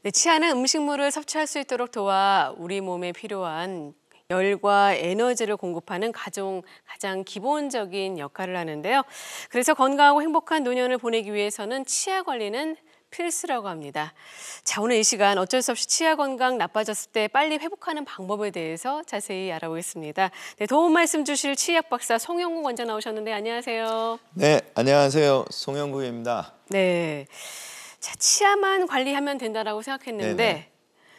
네, 치아는 음식물을 섭취할 수 있도록 도와 우리 몸에 필요한 열과 에너지를 공급하는 가장 기본적인 역할을 하는데요. 그래서 건강하고 행복한 노년을 보내기 위해서는 치아 관리는 필수라고 합니다. 자, 오늘 이 시간 어쩔 수 없이 치아 건강 나빠졌을 때 빨리 회복하는 방법에 대해서 자세히 알아보겠습니다. 네, 도움 말씀 주실 치의학 박사 송영국 원장 나오셨는데 안녕하세요. 네, 안녕하세요. 송영구입니다. 네. 자, 치아만 관리하면 된다라고 생각했는데 네네.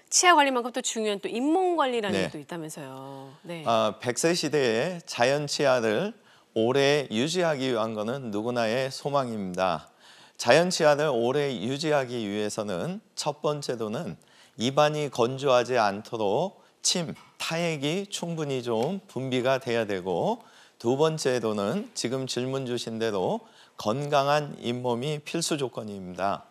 치아 관리만큼 또 중요한 또 잇몸 관리라는 네. 게 또 있다면서요. 네. 100세 시대에 자연 치아를 오래 유지하기 위한 것은 누구나의 소망입니다. 자연 치아를 오래 유지하기 위해서는 첫 번째로는 입안이 건조하지 않도록 침, 타액이 충분히 좀 분비가 돼야 되고, 두 번째로는 지금 질문 주신 대로 건강한 잇몸이 필수 조건입니다.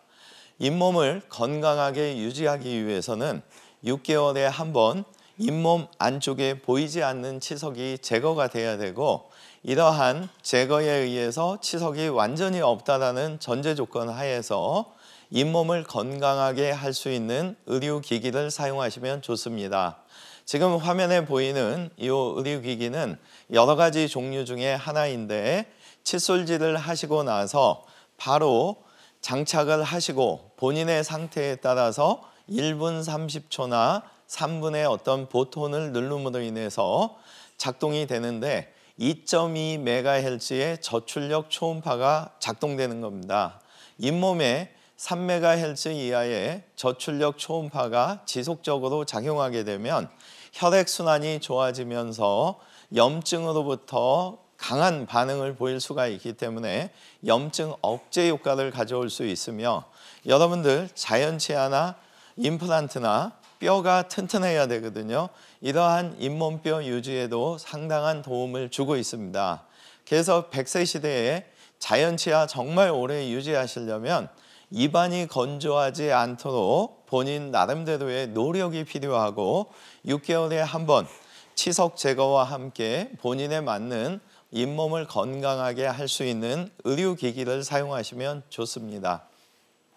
잇몸을 건강하게 유지하기 위해서는 6개월에 한 번 잇몸 안쪽에 보이지 않는 치석이 제거가 돼야 되고, 이러한 제거에 의해서 치석이 완전히 없다라는 전제 조건 하에서 잇몸을 건강하게 할 수 있는 의료기기를 사용하시면 좋습니다. 지금 화면에 보이는 이 의료기기는 여러 가지 종류 중에 하나인데, 칫솔질을 하시고 나서 바로 장착을 하시고 본인의 상태에 따라서 1분 30초나 3분의 어떤 보톤을 누름으로 인해서 작동이 되는데, 2.2MHz의 저출력 초음파가 작동되는 겁니다. 잇몸에 3MHz 이하의 저출력 초음파가 지속적으로 작용하게 되면 혈액순환이 좋아지면서 염증으로부터 강한 반응을 보일 수가 있기 때문에 염증 억제 효과를 가져올 수 있으며, 여러분들 자연 치아나 임플란트나 뼈가 튼튼해야 되거든요. 이러한 잇몸뼈 유지에도 상당한 도움을 주고 있습니다. 그래서 100세 시대에 자연 치아 정말 오래 유지하시려면 입안이 건조하지 않도록 본인 나름대로의 노력이 필요하고, 6개월에 한 번 치석 제거와 함께 본인에 맞는 잇몸을 건강하게 할 수 있는 의료기기를 사용하시면 좋습니다.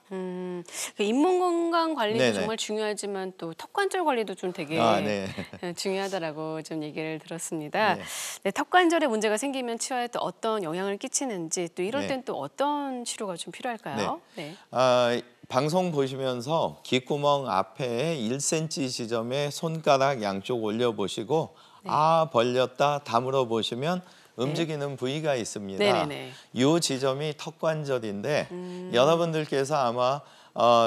그 잇몸 건강 관리도 네네. 정말 중요하지만 또 턱관절 관리도 좀 되게 네. 중요하다라고 좀 얘기를 들었습니다. 네. 네, 턱관절에 문제가 생기면 치아에 또 어떤 영향을 끼치는지, 또 이럴 네. 땐 또 어떤 치료가 좀 필요할까요? 네. 방송 보시면서 귓구멍 앞에 1cm 지점에 손가락 양쪽 올려보시고 벌렸다 다물어 보시면 움직이는 부위가 있습니다. 네네네. 이 지점이 턱관절인데, 여러분들께서 아마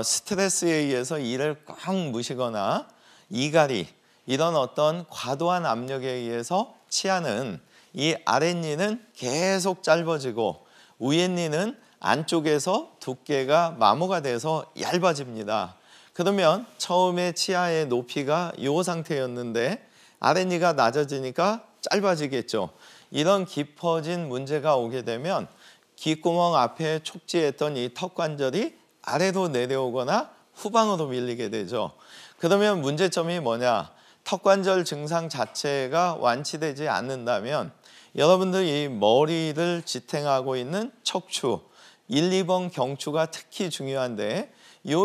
스트레스에 의해서 이를 꽉 무시거나 이갈이 이런 어떤 과도한 압력에 의해서 치아는 이 아랫니는 계속 짧아지고 위에니는 안쪽에서 두께가 마모가 돼서 얇아집니다. 그러면 처음에 치아의 높이가 이 상태였는데 아랫니가 낮아지니까 짧아지겠죠. 이런 깊어진 문제가 오게 되면 귓구멍 앞에 촉지했던 이 턱관절이 아래로 내려오거나 후방으로 밀리게 되죠. 그러면 문제점이 뭐냐? 턱관절 증상 자체가 완치되지 않는다면 여러분들 이 머리를 지탱하고 있는 척추, 1, 2번 경추가 특히 중요한데, 이 1,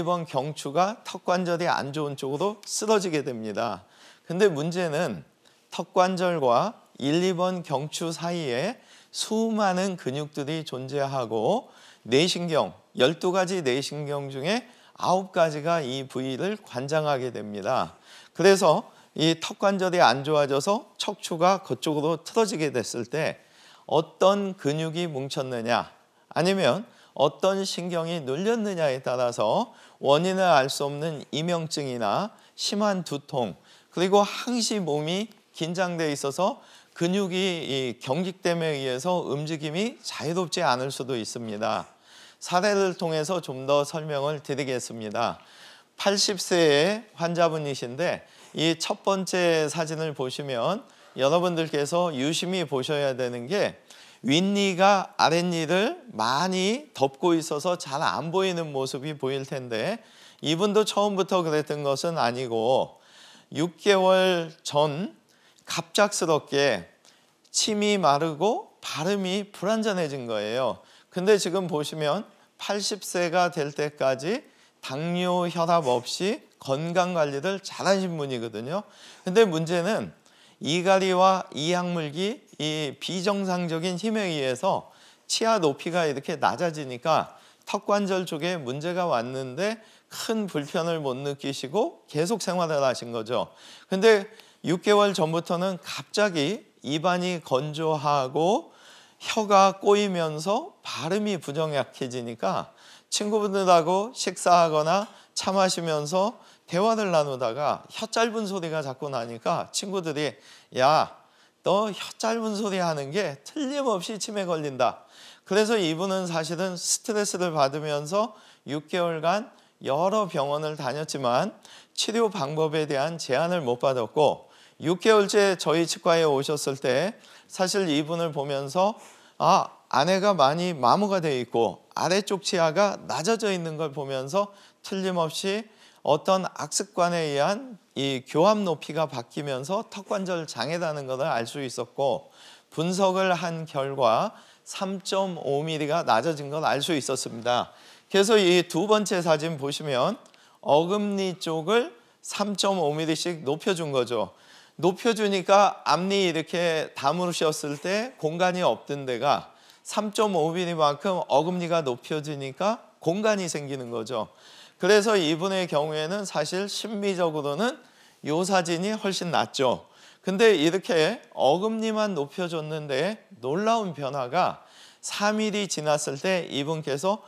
2번 경추가 턱관절이 안 좋은 쪽으로 쓰러지게 됩니다. 근데 문제는 턱관절과 1, 2번 경추 사이에 수많은 근육들이 존재하고 뇌신경, 12가지 뇌신경 중에 9가지가 이 부위를 관장하게 됩니다. 그래서 이 턱관절이 안 좋아져서 척추가 그쪽으로 틀어지게 됐을 때 어떤 근육이 뭉쳤느냐, 아니면 어떤 신경이 눌렸느냐에 따라서 원인을 알 수 없는 이명증이나 심한 두통, 그리고 항시 몸이 긴장돼 있어서 근육이 이 경직됨에 의해서 움직임이 자유롭지 않을 수도 있습니다. 사례를 통해서 좀 더 설명을 드리겠습니다. 80세의 환자분이신데, 이 첫 번째 사진을 보시면 여러분들께서 유심히 보셔야 되는 게, 윗니가 아랫니를 많이 덮고 있어서 잘 안 보이는 모습이 보일 텐데, 이분도 처음부터 그랬던 것은 아니고 6개월 전 갑작스럽게 침이 마르고 발음이 불완전해진 거예요. 근데 지금 보시면 80세가 될 때까지 당뇨, 혈압 없이 건강 관리를 잘하신 분이거든요. 근데 문제는 이갈이와 이약물기, 이 비정상적인 힘에 의해서 치아 높이가 이렇게 낮아지니까 턱관절 쪽에 문제가 왔는데 큰 불편을 못 느끼시고 계속 생활을 하신 거죠. 근데 6개월 전부터는 갑자기 입안이 건조하고 혀가 꼬이면서 발음이 부정확해지니까 친구분들하고 식사하거나 차 마시면서 대화를 나누다가 혀 짧은 소리가 자꾸 나니까 친구들이 야, 너 혀 짧은 소리 하는 게 틀림없이 치매 걸린다. 그래서 이분은 사실은 스트레스를 받으면서 6개월간 여러 병원을 다녔지만 치료 방법에 대한 제안을 못 받았고 6개월째 저희 치과에 오셨을 때 사실 이분을 보면서 안에가 많이 마모가 돼 있고 아래쪽 치아가 낮아져 있는 걸 보면서 틀림없이 어떤 악습관에 의한 이 교합 높이가 바뀌면서 턱관절 장애라는 것을 알 수 있었고 분석을 한 결과 3.5mm가 낮아진 걸 알 수 있었습니다. 그래서 이 두 번째 사진 보시면 어금니 쪽을 3.5mm씩 높여준 거죠. 높여주니까 앞니 이렇게 다무셨을 때 공간이 없던 데가 3.5mm만큼 어금니가 높여지니까 공간이 생기는 거죠. 그래서 이분의 경우에는 사실 심미적으로는 이 사진이 훨씬 낫죠. 근데 이렇게 어금니만 높여줬는데 놀라운 변화가 3일이 지났을 때 이분께서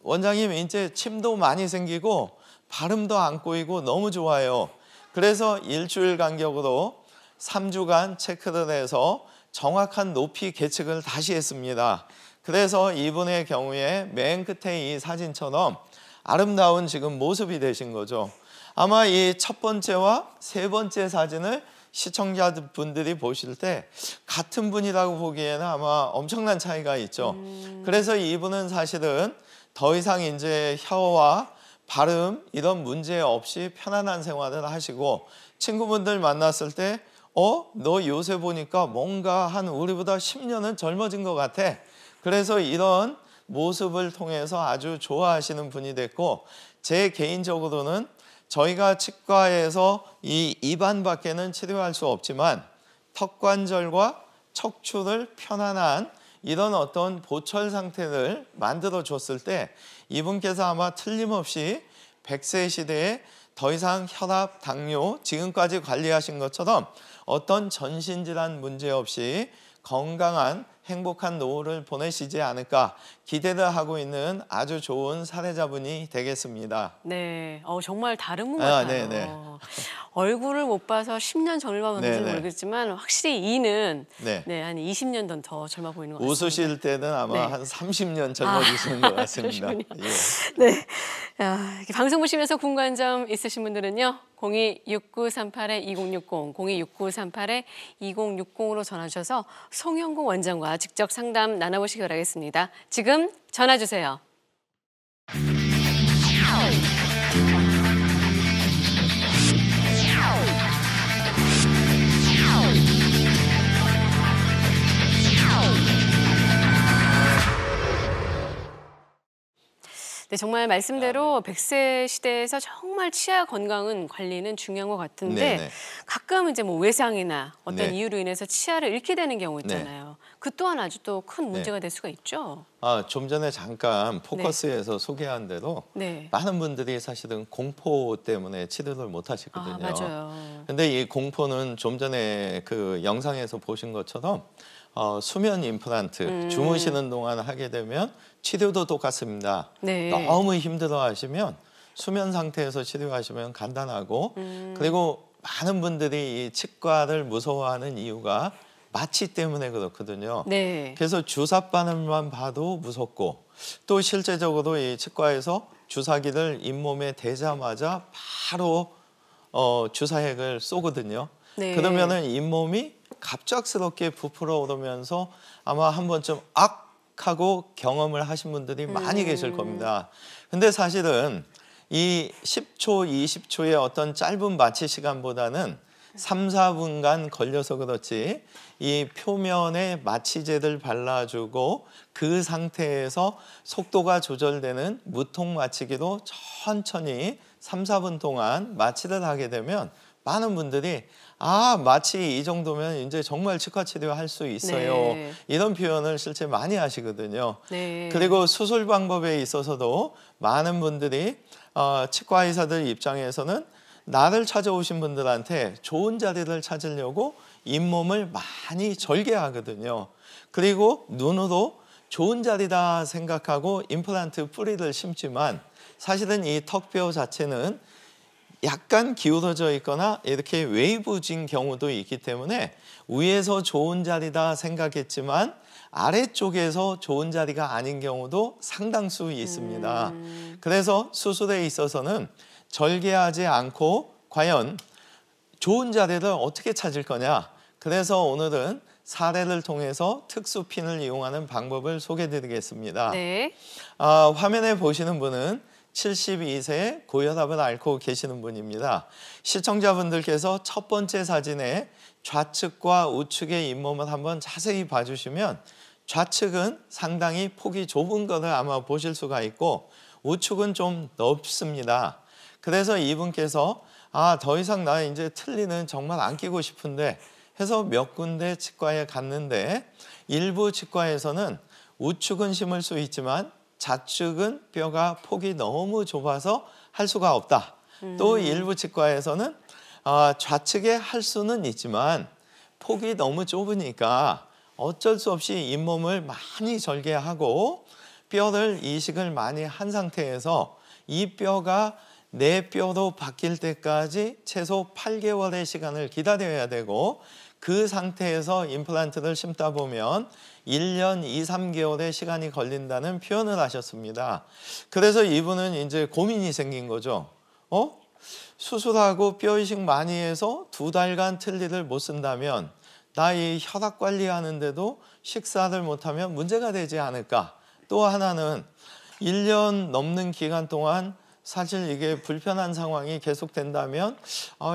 원장님 이제 침도 많이 생기고 발음도 안 꼬이고 너무 좋아요. 그래서 일주일 간격으로 3주간 체크를 해서 정확한 높이 계측을 다시 했습니다. 그래서 이분의 경우에 맨 끝에 이 사진처럼 아름다운 지금 모습이 되신 거죠. 아마 이 첫 번째와 세 번째 사진을 시청자분들이 보실 때 같은 분이라고 보기에는 아마 엄청난 차이가 있죠. 그래서 이분은 사실은 더 이상 이제 혀와 발음 이런 문제 없이 편안한 생활을 하시고 친구분들 만났을 때 너 요새 보니까 뭔가 한 우리보다 10년은 젊어진 것 같아. 그래서 이런 모습을 통해서 아주 좋아하시는 분이 됐고 제 개인적으로는 저희가 치과에서 이 입안 밖에는 치료할 수 없지만 턱관절과 척추를 편안한 이런 어떤 보철 상태를 만들어 줬을 때 이분께서 아마 틀림없이 100세 시대에 더 이상 혈압, 당뇨 지금까지 관리하신 것처럼 어떤 전신질환 문제 없이 건강한 행복한 노후를 보내시지 않을까 기대를 하고 있는 아주 좋은 사례자분이 되겠습니다. 네, 정말 다른 분 같아요. 네네. 얼굴을 못 봐서 10년 전을 봤는지 네네. 모르겠지만 확실히 이는 네. 한 20년 더 젊어 보이는 것 같습니다. 웃으실 때는 아마 네. 한 30년 젊어지시는 것 같습니다. 그러시군요. 예. 네, 이렇게 방송 보시면서 궁금한 점 있으신 분들은요. 026938-2060, 026938-2060으로 전화 주셔서 송영국 원장과 직접 상담 나눠보시기 바라겠습니다. 지금 전화 주세요. 네, 정말 말씀대로 100세 시대에서 정말 치아 건강은 관리는 중요한 것 같은데 네네. 가끔 이제 뭐 외상이나 어떤 네. 이유로 인해서 치아를 잃게 되는 경우 있잖아요. 그 또한 아주 또 큰 문제가 네. 될 수가 있죠. 좀 전에 잠깐 포커스에서 소개한 대로 네. 많은 분들이 사실은 공포 때문에 치료를 못 하시거든요. 맞아요. 근데 이 공포는 좀 전에 그 영상에서 보신 것처럼 수면 임플란트 주무시는 동안 하게 되면 치료도 똑같습니다. 네. 너무 힘들어하시면 수면 상태에서 치료하시면 간단하고 그리고 많은 분들이 이 치과를 무서워하는 이유가 마취 때문에 그렇거든요. 네. 그래서 주사바늘만 봐도 무섭고 또 실제적으로 이 치과에서 주사기를 잇몸에 대자마자 바로 주사액을 쏘거든요. 네. 그러면은 잇몸이 갑작스럽게 부풀어 오르면서 아마 한 번쯤 악 하고 경험을 하신 분들이 많이 계실 겁니다. 근데 사실은 이 10초, 20초의 어떤 짧은 마취 시간보다는 3, 4분간 걸려서 그렇지 이 표면에 마취제를 발라주고 그 상태에서 속도가 조절되는 무통 마취기로 천천히 3, 4분 동안 마취를 하게 되면 많은 분들이 마취 이 정도면 이제 정말 치과 치료할 수 있어요. 네. 이런 표현을 실제 많이 하시거든요. 네. 그리고 수술 방법에 있어서도 많은 분들이 치과 의사들 입장에서는 나를 찾아오신 분들한테 좋은 자리를 찾으려고 잇몸을 많이 절개하거든요. 그리고 눈으로 좋은 자리다 생각하고 임플란트 뿌리를 심지만 사실은 이 턱뼈 자체는 약간 기울어져 있거나 이렇게 웨이브진 경우도 있기 때문에 위에서 좋은 자리다 생각했지만 아래쪽에서 좋은 자리가 아닌 경우도 상당수 있습니다. 그래서 수술에 있어서는 절개하지 않고 과연 좋은 자리를 어떻게 찾을 거냐. 그래서 오늘은 사례를 통해서 특수핀을 이용하는 방법을 소개해 드리겠습니다. 네. 화면에 보시는 분은 72세 고혈압을 앓고 계시는 분입니다. 시청자분들께서 첫 번째 사진에 좌측과 우측의 잇몸을 한번 자세히 봐주시면 좌측은 상당히 폭이 좁은 것을 아마 보실 수가 있고 우측은 좀 넓습니다. 그래서 이분께서 더 이상 나 이제 틀니는 정말 안 끼고 싶은데 해서 몇 군데 치과에 갔는데 일부 치과에서는 우측은 심을 수 있지만 좌측은 뼈가 폭이 너무 좁아서 할 수가 없다. 또 일부 치과에서는 좌측에 할 수는 있지만 폭이 너무 좁으니까 어쩔 수 없이 잇몸을 많이 절개하고 뼈를 이식을 많이 한 상태에서 이 뼈가 내 뼈로 바뀔 때까지 최소 8개월의 시간을 기다려야 되고 그 상태에서 임플란트를 심다 보면 1년 2, 3개월의 시간이 걸린다는 표현을 하셨습니다. 그래서 이분은 이제 고민이 생긴 거죠. 수술하고 뼈 이식 많이 해서 2달간 틀니를 못 쓴다면 나 이 혈압 관리하는데도 식사를 못하면 문제가 되지 않을까. 또 하나는 1년 넘는 기간 동안 사실 이게 불편한 상황이 계속된다면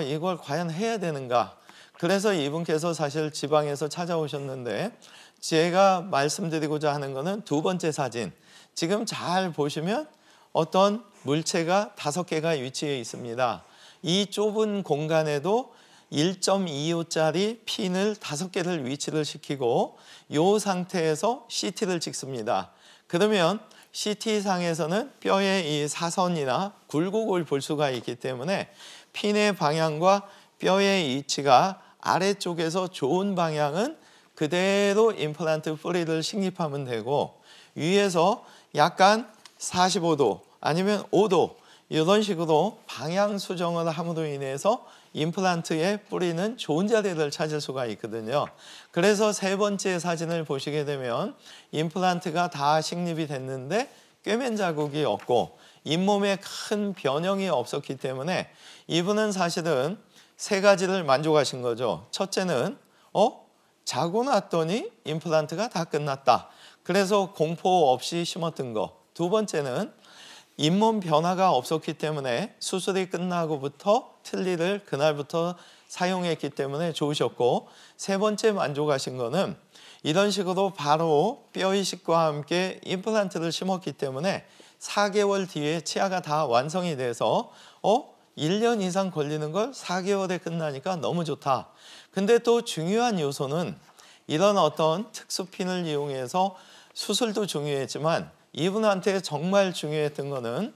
이걸 과연 해야 되는가. 그래서 이분께서 사실 지방에서 찾아오셨는데 제가 말씀드리고자 하는 거는 두 번째 사진. 지금 잘 보시면 어떤 물체가 5개가 위치해 있습니다. 이 좁은 공간에도 1.25짜리 핀을 5개를 위치를 시키고 이 상태에서 CT를 찍습니다. 그러면 CT상에서는 뼈의 이 사선이나 굴곡을 볼 수가 있기 때문에 핀의 방향과 뼈의 위치가 아래쪽에서 좋은 방향은 그대로 임플란트 뿌리를 식립하면 되고 위에서 약간 45도 아니면 5도 이런 식으로 방향 수정을 함으로 인해서 임플란트의 뿌리는 좋은 자리를 찾을 수가 있거든요. 그래서 세 번째 사진을 보시게 되면 임플란트가 다 식립이 됐는데 꿰맨 자국이 없고 잇몸에 큰 변형이 없었기 때문에 이분은 사실은 세 가지를 만족하신 거죠. 첫째는 자고 났더니 임플란트가 다 끝났다. 그래서 공포 없이 심었던 거. 두 번째는 잇몸 변화가 없었기 때문에 수술이 끝나고부터 틀니를 그날부터 사용했기 때문에 좋으셨고 세 번째 만족하신 거는 이런 식으로 바로 뼈 이식과 함께 임플란트를 심었기 때문에 4개월 뒤에 치아가 다 완성이 돼서 1년 이상 걸리는 걸 4개월에 끝나니까 너무 좋다. 근데 또 중요한 요소는 이런 어떤 특수핀을 이용해서 수술도 중요했지만 이분한테 정말 중요했던 거는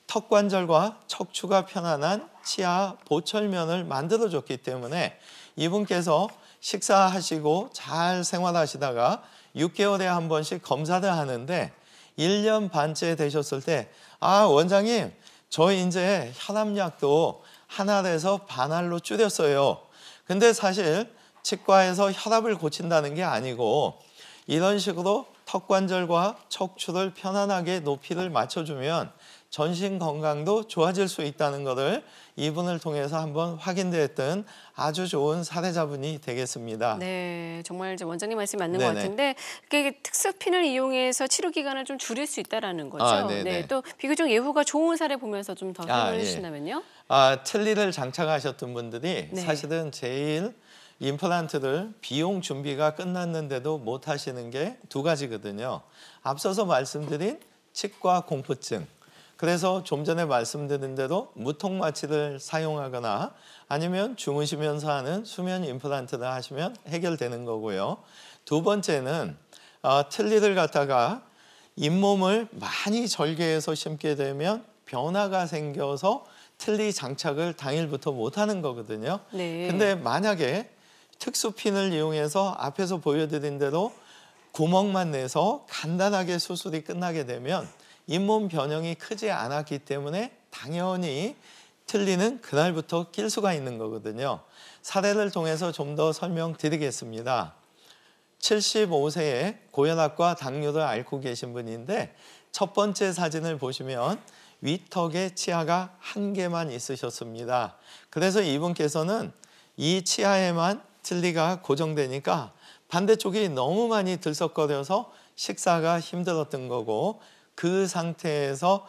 턱관절과 척추가 편안한 치아 보철면을 만들어줬기 때문에 이분께서 식사하시고 잘 생활하시다가 6개월에 한 번씩 검사를 하는데 1년 반째 되셨을 때 원장님 저 이제 혈압약도 한 알에서 반 알로 줄였어요. 근데 사실 치과에서 혈압을 고친다는 게 아니고 이런 식으로 턱관절과 척추를 편안하게 높이를 맞춰주면 전신 건강도 좋아질 수 있다는 것을 이분을 통해서 한번 확인됐던 아주 좋은 사례자분이 되겠습니다. 네, 정말 이제 원장님 말씀이 맞는 것 네네. 같은데 이게 특수핀을 이용해서 치료 기간을 좀 줄일 수 있다라는 거죠. 아, 네네. 네, 또 비교적 예후가 좋은 사례 보면서 좀 더 설명해 예. 주신다면요. 틀니를 장착하셨던 분들이 네. 사실은 제일 임플란트를 비용 준비가 끝났는데도 못 하시는 게 두 가지거든요. 앞서서 말씀드린 치과 공포증. 그래서 좀 전에 말씀드린 대로 무통마취를 사용하거나 아니면 주무시면서 하는 수면 임플란트를 하시면 해결되는 거고요. 두 번째는 틀니를 갖다가 잇몸을 많이 절개해서 심게 되면 변화가 생겨서 틀니 장착을 당일부터 못하는 거거든요. 네. 근데 만약에 특수핀을 이용해서 앞에서 보여드린 대로 구멍만 내서 간단하게 수술이 끝나게 되면 잇몸 변형이 크지 않았기 때문에 당연히 틀니는 그날부터 낄 수가 있는 거거든요. 사례를 통해서 좀 더 설명드리겠습니다. 75세에 고혈압과 당뇨를 앓고 계신 분인데 첫 번째 사진을 보시면 위턱에 치아가 한 개만 있으셨습니다. 그래서 이분께서는 이 치아에만 틀니가 고정되니까 반대쪽이 너무 많이 들썩거려서 식사가 힘들었던 거고 그 상태에서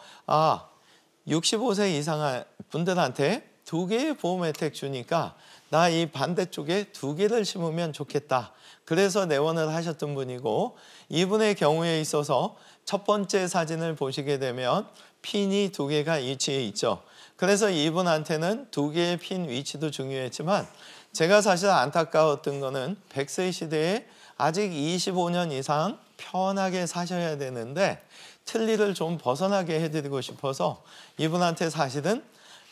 65세 이상한 분들한테 2개의 보험 혜택 주니까 나 이 반대쪽에 2개를 심으면 좋겠다. 그래서 내원을 하셨던 분이고 이분의 경우에 있어서 첫 번째 사진을 보시게 되면 핀이 2개가 위치해 있죠. 그래서 이분한테는 2개의 핀 위치도 중요했지만 제가 사실 안타까웠던 거는 100세 시대에 아직 25년 이상 편하게 사셔야 되는데 틀니를 좀 벗어나게 해드리고 싶어서 이분한테 사실은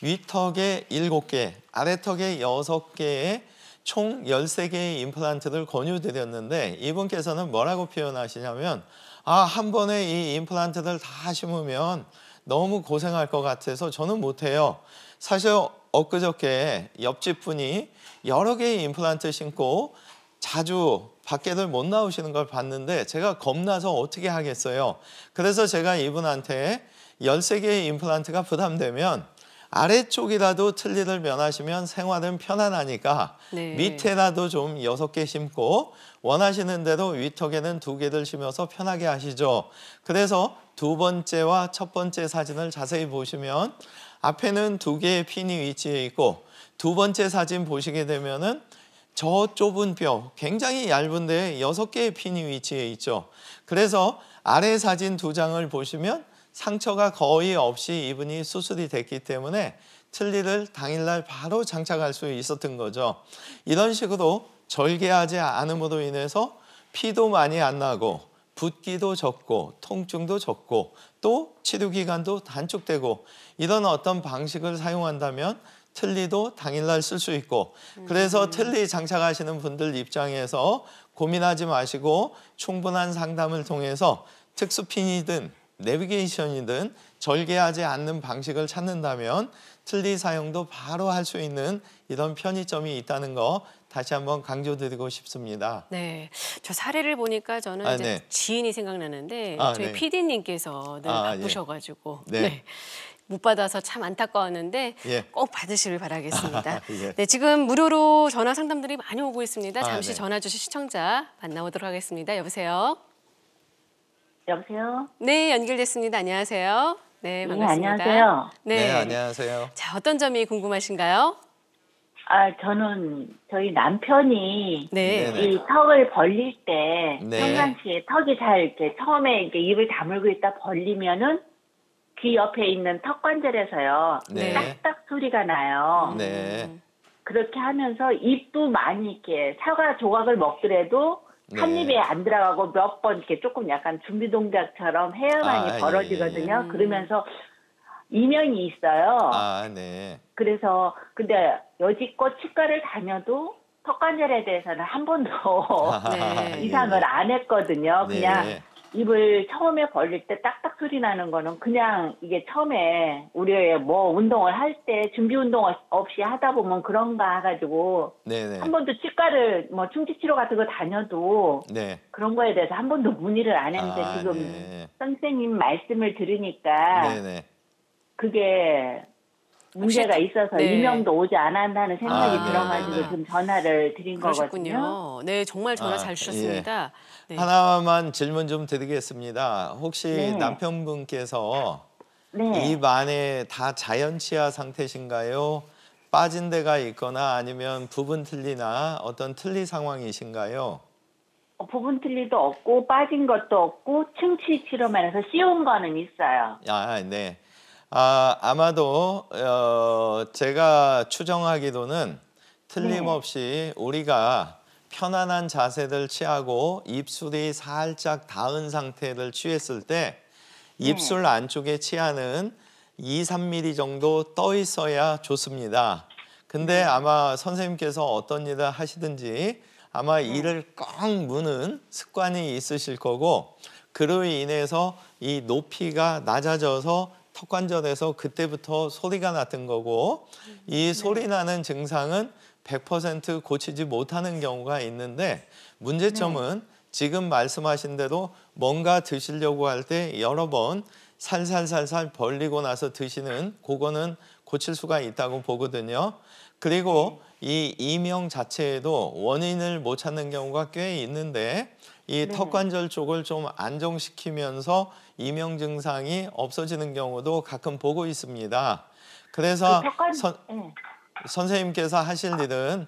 위턱에 7개, 아래턱에 6개의 총 13개의 임플란트를 권유드렸는데 이분께서는 뭐라고 표현하시냐면 한 번에 이 임플란트를 다 심으면 너무 고생할 것 같아서 저는 못해요. 사실 엊그저께 옆집 분이 여러 개의 임플란트 심고 자주 밖에를 못 나오시는 걸 봤는데 제가 겁나서 어떻게 하겠어요. 그래서 제가 이분한테 13개의 임플란트가 부담되면 아래쪽이라도 틀니를 면하시면 생활은 편안하니까 네. 밑에라도 좀 6개 심고 원하시는 대로 위턱에는 2개를 심어서 편하게 하시죠. 그래서 두 번째와 첫 번째 사진을 자세히 보시면 앞에는 2개의 핀이 위치해 있고 두 번째 사진 보시게 되면은 저 좁은 뼈, 굉장히 얇은데 6개의 핀이 위치해 있죠. 그래서 아래 사진 2장을 보시면 상처가 거의 없이 이분이 수술이 됐기 때문에 틀니를 당일날 바로 장착할 수 있었던 거죠. 이런 식으로 절개하지 않음으로 인해서 피도 많이 안 나고 붓기도 적고 통증도 적고 또 치료 기간도 단축되고 이런 어떤 방식을 사용한다면 틀니도 당일날 쓸 수 있고 그래서 틀니 장착하시는 분들 입장에서 고민하지 마시고 충분한 상담을 통해서 특수핀이든 내비게이션이든 절개하지 않는 방식을 찾는다면 틀니 사용도 바로 할 수 있는 이런 편의점이 있다는 거 다시 한번 강조드리고 싶습니다. 네, 저 사례를 보니까 저는 이제 네. 지인이 생각나는데 저희 네. PD님께서 늘 예. 바쁘셔가지고 네. 못 받아서 참 안타까웠는데 예. 꼭 받으시길 바라겠습니다. 예. 네, 지금 무료로 전화 상담들이 많이 오고 있습니다. 잠시 네. 전화 주신 시청자 만나보도록 하겠습니다. 여보세요? 여보세요? 네, 연결됐습니다. 안녕하세요. 네, 네, 반갑습니다. 안녕하세요. 네, 안녕하세요. 자, 어떤 점이 궁금하신가요? 저는 저희 남편이 네. 네네. 이 턱을 벌릴 때 네. 평상시에 턱이 잘 이렇게 처음에 이렇게 입을 다물고 있다 벌리면은 귀 옆에 있는 턱 관절에서요. 네. 딱딱 소리가 나요. 네. 그렇게 하면서 입도 많이 이렇게 사과 조각을 먹더라도 한 네. 입에 안 들어가고 몇 번 이렇게 조금 약간 준비 동작처럼 해야만이 예, 벌어지거든요. 예. 그러면서 이명이 있어요. 네. 그래서 근데 여지껏 치과를 다녀도 턱관절에 대해서는 한 번도 네. 이상을 안 했거든요. 네. 그냥 입을 처음에 벌릴 때 딱딱 소리 나는 거는 그냥 이게 처음에 우리 뭐 운동을 할 때 준비 운동 없이 하다 보면 그런가 해가지고 네네. 한 번도 치과를 뭐 충치치료 같은 거 다녀도 네. 그런 거에 대해서 한 번도 문의를 안 했는데 지금 네. 선생님 말씀을 들으니까 네네. 그게 문제가 혹시 있어서 네. 이명도 오지 않았다는 생각이 아, 들어가지고 네네네. 좀 전화를 드린 거거든요. 그러셨군요. 네, 정말 전화 아, 잘 주셨습니다. 네. 하나만 질문 좀 드리겠습니다. 혹시 네. 남편분께서 네. 입 안에 다 자연 치아 상태신가요? 빠진 데가 있거나 아니면 부분 틀리나 어떤 틀니 상황이신가요? 부분 틀리도 없고 빠진 것도 없고 충치 치료만 해서 씌운 거는 있어요. 아, 네. 아마도 제가 추정하기로는 틀림없이 우리가 편안한 자세를 취하고 입술이 살짝 닿은 상태를 취했을 때 입술 안쪽의 치아는 2, 3mm 정도 떠 있어야 좋습니다. 근데 아마 선생님께서 어떤 일을 하시든지 아마 이를 꽉 무는 습관이 있으실 거고 그로 인해서 이 높이가 낮아져서 턱관절에서 그때부터 소리가 났던 거고 이 소리 나는 증상은 100% 고치지 못하는 경우가 있는데 문제점은 지금 말씀하신 대로 뭔가 드시려고 할 때 여러 번 살살살살 벌리고 나서 드시는 그거는 고칠 수가 있다고 보거든요. 그리고 이 이명 자체에도 원인을 못 찾는 경우가 꽤 있는데 이 턱관절 쪽을 좀 안정시키면서 이명 증상이 없어지는 경우도 가끔 보고 있습니다. 그래서 선생님께서 하실 일은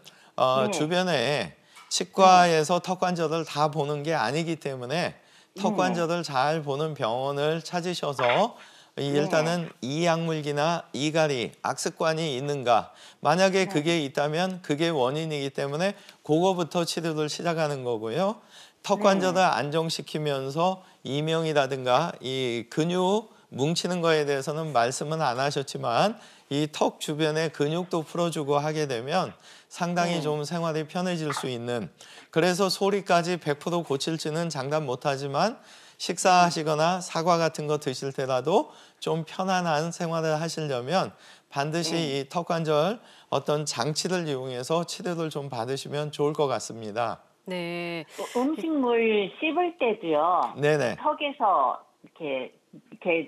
주변에 치과에서 턱관절을 다 보는 게 아니기 때문에 턱관절을 잘 보는 병원을 찾으셔서 일단은 이약물기나 이갈이, 악습관이 있는가. 만약에 그게 있다면 그게 원인이기 때문에 그거부터 치료를 시작하는 거고요. 턱관절을 안정시키면서 이명이라든가 이 근육 뭉치는 거에 대해서는 말씀은 안 하셨지만 이 턱 주변의 근육도 풀어주고 하게 되면 상당히 좀 생활이 편해질 수 있는 그래서 소리까지 100% 고칠지는 장담 못하지만 식사하시거나 사과 같은 거 드실 때라도 좀 편안한 생활을 하시려면 반드시 이 턱관절 어떤 장치를 이용해서 치료를 좀 받으시면 좋을 것 같습니다. 네. 음식물 씹을 때도요. 네네. 턱에서 이렇게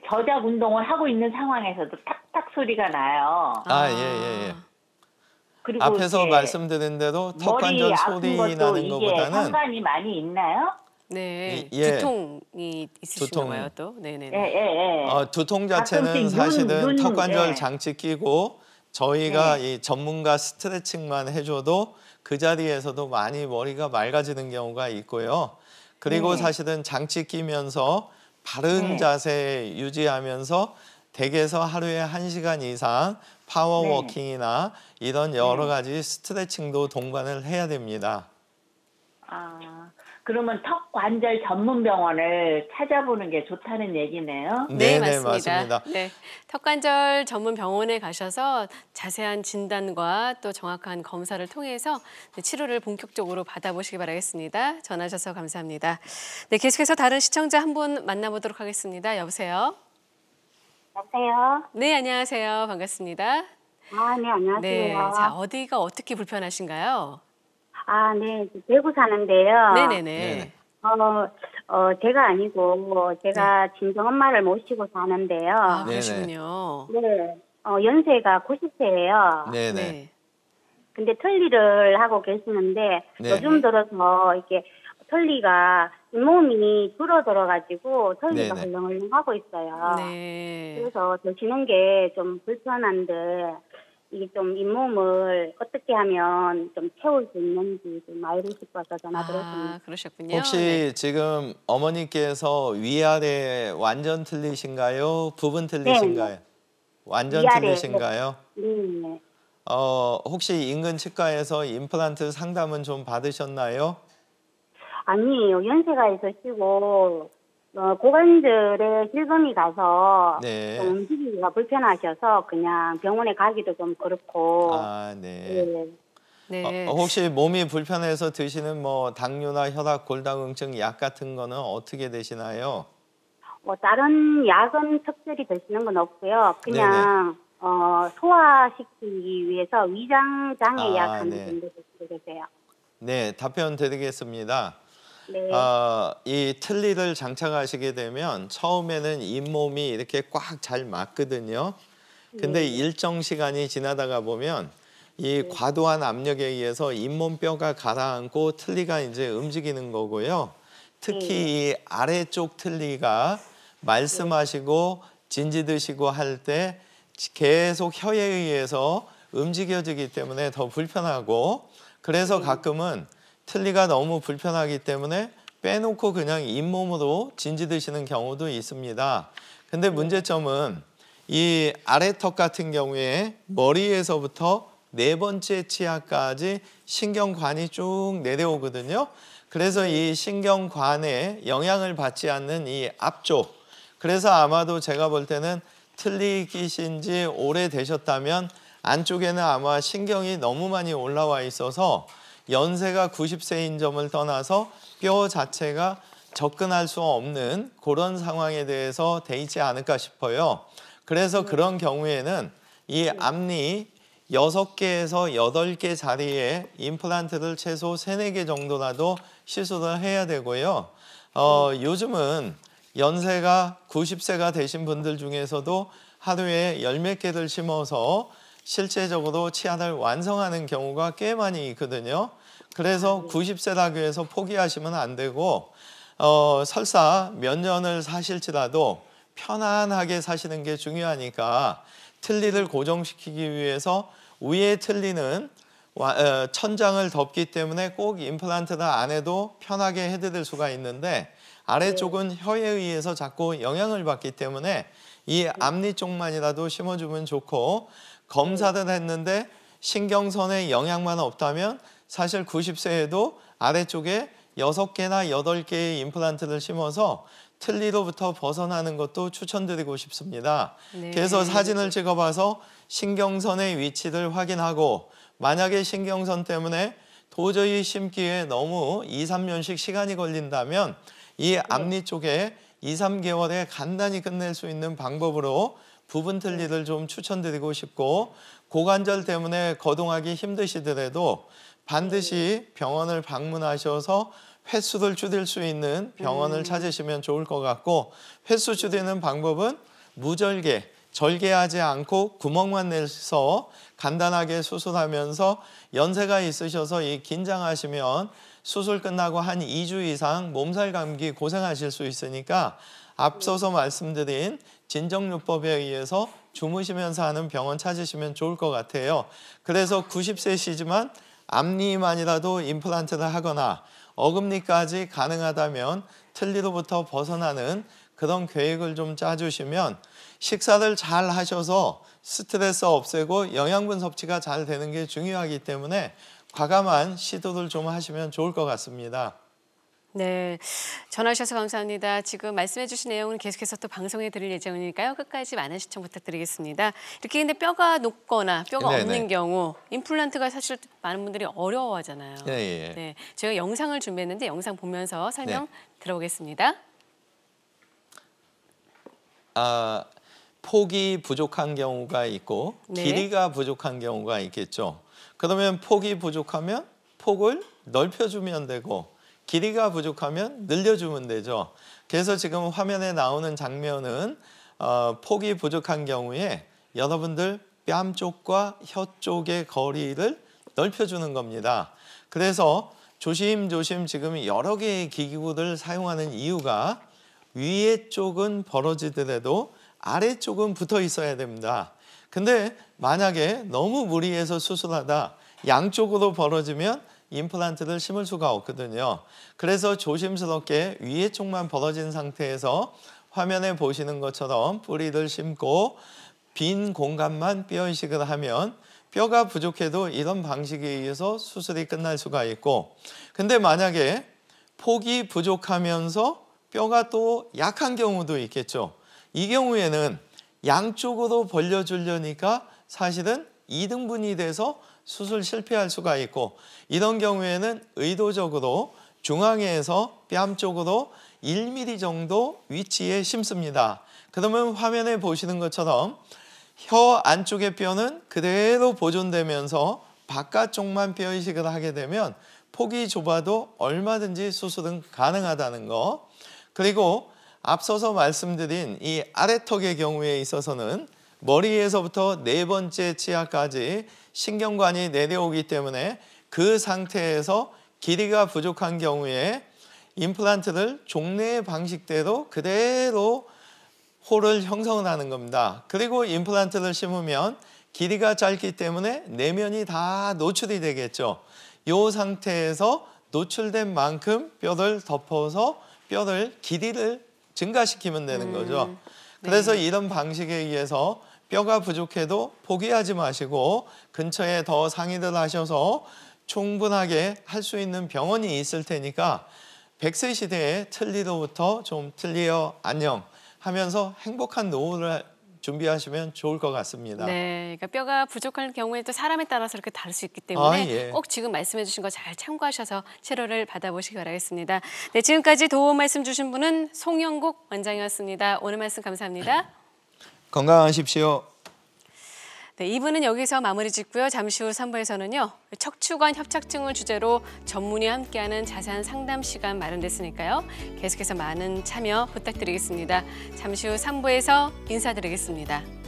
저작 운동을 하고 있는 상황에서도 탁탁 소리가 나요. 예. 그리고 앞에서 이렇게 말씀드린 대로 머리 턱관절 아픈 소리 것도 나는 이게 것보다는 상관이 많이 있나요? 네. 예. 두통이 있으신가 두통. 봐요, 또. 네네네. 두통 자체는 가끔씩 사실은 턱관절 예. 장치 끼고 저희가 이 전문가 스트레칭만 해줘도 그 자리에서도 많이 머리가 맑아지는 경우가 있고요. 그리고 사실은 장치 끼면서 바른 자세 유지하면서 댁에서 하루에 1시간 이상 파워워킹이나 이런 여러 가지 스트레칭도 동반을 해야 됩니다. 그러면 턱 관절 전문 병원을 찾아보는 게 좋다는 얘기네요. 네, 네네, 맞습니다. 맞습니다. 네, 턱관절 전문 병원에 가셔서 자세한 진단과 또 정확한 검사를 통해서 치료를 본격적으로 받아보시기 바라겠습니다. 전화 주셔서 감사합니다. 네, 계속해서 다른 시청자 한 분 만나보도록 하겠습니다. 여보세요? 여보세요? 네, 안녕하세요. 반갑습니다. 네, 안녕하세요. 네, 자, 어디가 어떻게 불편하신가요? 네, 대구 사는데요. 네네네. 제가 아니고, 제가 친정 엄마를 모시고 사는데요. 아, 네네. 그러시군요. 네, 연세가 90세예요. 네네. 네. 근데 틀니를 하고 계시는데, 네. 요즘 들어서 이렇게 틀니가 잇몸이 줄어들어가지고, 틀니가 네네. 헐렁헐렁하고 있어요. 네. 그래서 드시는 게 좀 불편한데, 이게 좀 잇몸을 어떻게 하면 좀 채울 수 있는지 좀 알고 싶어서 전화드렸습니다. 그러셨군요. 혹시 네. 지금 어머니께서 위아래 완전 틀리신가요? 부분 틀리신가요? 완전 위아래. 틀리신가요? 네. 혹시 인근 치과에서 임플란트 상담은 좀 받으셨나요? 아니에요. 연세가 있으시고 고관절에 실금이 가서 네. 좀 움직이기가 불편하셔서 그냥 병원에 가기도 좀 그렇고. 네. 네. 네. 혹시 몸이 불편해서 드시는 뭐 당뇨나 혈압, 골다공증 약 같은 거는 어떻게 되시나요? 다른 약은 특별히 드시는 건 없고요. 그냥 소화시키기 위해서 위장 장애 약 하나 네. 정도 드시고 계세요. 네, 답변 드리겠습니다. 네. 이 틀니를 장착하시게 되면 처음에는 잇몸이 이렇게 꽉 잘 맞거든요. 근데 일정 시간이 지나다가 보면 이 과도한 압력에 의해서 잇몸뼈가 가라앉고 틀니가 이제 움직이는 거고요. 특히 이 아래쪽 틀니가 말씀하시고 진지 드시고 할 때 계속 혀에 의해서 움직여지기 때문에 더 불편하고, 그래서 가끔은 틀니가 너무 불편하기 때문에 빼놓고 그냥 잇몸으로 진지 드시는 경우도 있습니다. 근데 문제점은 이 아래턱 같은 경우에 머리에서부터 네 번째 치아까지 신경관이 쭉 내려오거든요. 그래서 이 신경관에 영향을 받지 않는 이 앞쪽, 그래서 아마도 제가 볼 때는 틀니 끼신 지 오래되셨다면 안쪽에는 아마 신경이 너무 많이 올라와 있어서 연세가 90세인 점을 떠나서 뼈 자체가 접근할 수 없는 그런 상황에 대해서 돼 있지 않을까 싶어요. 그래서 그런 경우에는 이 앞니 6개에서 8개 자리에 임플란트를 최소 3, 4개 정도라도 시술을 해야 되고요. 요즘은 연세가 90세가 되신 분들 중에서도 하루에 10몇 개를 심어서 실제적으로 치아를 완성하는 경우가 꽤 많이 있거든요. 그래서 90세라고 해서 포기하시면 안 되고, 설사 몇 년을 사실지라도 편안하게 사시는 게 중요하니까 틀니를 고정시키기 위해서 위에 틀니는 천장을 덮기 때문에 꼭 임플란트를 안 해도 편하게 해드릴 수가 있는데, 아래쪽은 혀에 의해서 자꾸 영향을 받기 때문에 이 앞니 쪽만이라도 심어주면 좋고, 검사를 했는데 신경선에 영향만 없다면 사실 90세에도 아래쪽에 6개나 8개의 임플란트를 심어서 틀니로부터 벗어나는 것도 추천드리고 싶습니다. 네. 그래서 사진을 찍어봐서 신경선의 위치를 확인하고, 만약에 신경선 때문에 도저히 심기에 너무 2, 3년씩 시간이 걸린다면 이 앞니 쪽에 2, 3개월에 간단히 끝낼 수 있는 방법으로 부분 틀니를 좀 추천드리고 싶고, 고관절 때문에 거동하기 힘드시더라도 반드시 병원을 방문하셔서 횟수를 줄일 수 있는 병원을 찾으시면 좋을 것 같고, 횟수 줄이는 방법은 무절개, 절개하지 않고 구멍만 내서 간단하게 수술하면서, 연세가 있으셔서 이 긴장하시면 수술 끝나고 한 2주 이상 몸살 감기 고생하실 수 있으니까 앞서서 말씀드린 진정요법에 의해서 주무시면서 하는 병원 찾으시면 좋을 것 같아요. 그래서 90세시지만 앞니만이라도 임플란트를 하거나 어금니까지 가능하다면 틀니로부터 벗어나는 그런 계획을 좀 짜주시면 식사를 잘 하셔서 스트레스 없애고 영양분 섭취가 잘 되는 게 중요하기 때문에 과감한 시도를 좀 하시면 좋을 것 같습니다. 네, 전화 주셔서 감사합니다. 지금 말씀해 주신 내용은 계속해서 또 방송해 드릴 예정이니까요. 끝까지 많은 시청 부탁드리겠습니다. 이렇게 근데 뼈가 높거나 뼈가 네네. 없는 경우 임플란트가 사실 많은 분들이 어려워하잖아요. 예. 네, 저희가 영상을 준비했는데 영상 보면서 설명 네. 들어보겠습니다. 폭이 부족한 경우가 있고 네. 길이가 부족한 경우가 있겠죠. 그러면 폭이 부족하면 폭을 넓혀주면 되고, 길이가 부족하면 늘려주면 되죠. 그래서 지금 화면에 나오는 장면은 폭이 부족한 경우에 여러분들 뺨 쪽과 혀 쪽의 거리를 넓혀주는 겁니다. 그래서 조심조심 지금 여러 개의 기구를 사용하는 이유가, 위에 쪽은 벌어지더라도 아래쪽은 붙어 있어야 됩니다. 근데 만약에 너무 무리해서 수술하다 양쪽으로 벌어지면 임플란트를 심을 수가 없거든요. 그래서 조심스럽게 위에 쪽만 벌어진 상태에서 화면에 보시는 것처럼 뿌리를 심고 빈 공간만 뼈 이식을 하면 뼈가 부족해도 이런 방식에 의해서 수술이 끝날 수가 있고, 근데 만약에 폭이 부족하면서 뼈가 또 약한 경우도 있겠죠. 이 경우에는 양쪽으로 벌려주려니까 사실은 2등분이 돼서 수술 실패할 수가 있고, 이런 경우에는 의도적으로 중앙에서 뺨 쪽으로 1mm 정도 위치에 심습니다. 그러면 화면에 보시는 것처럼 혀 안쪽의 뼈는 그대로 보존되면서 바깥쪽만 뼈 이식을 하게 되면 폭이 좁아도 얼마든지 수술은 가능하다는 거. 그리고 앞서서 말씀드린 이 아래턱의 경우에 있어서는 머리에서부터 네 번째 치아까지 신경관이 내려오기 때문에 그 상태에서 길이가 부족한 경우에 임플란트를 종래의 방식대로 그대로 홀을 형성을 하는 겁니다. 그리고 임플란트를 심으면 길이가 짧기 때문에 내면이 다 노출이 되겠죠. 이 상태에서 노출된 만큼 뼈를 덮어서 뼈를 길이를 증가시키면 되는 거죠. 그래서 이런 방식에 의해서 뼈가 부족해도 포기하지 마시고 근처에 더 상의를 하셔서 충분하게 할 수 있는 병원이 있을 테니까 100세 시대에 틀니로부터 좀 틀니어 안녕 하면서 행복한 노후를 준비하시면 좋을 것 같습니다. 네, 그러니까 뼈가 부족한 경우에 또 사람에 따라서 이렇게 다를 수 있기 때문에 예. 꼭 지금 말씀해 주신 거 잘 참고하셔서 치료를 받아보시기 바라겠습니다. 네, 지금까지 도움 말씀 주신 분은 송영국 원장이었습니다. 오늘 말씀 감사합니다. 건강하십시오. 네, 2부는 여기서 마무리 짓고요. 잠시 후 3부에서는요. 척추관 협착증을 주제로 전문의 함께하는 자세한 상담 시간 마련됐으니까요. 계속해서 많은 참여 부탁드리겠습니다. 잠시 후 3부에서 인사드리겠습니다.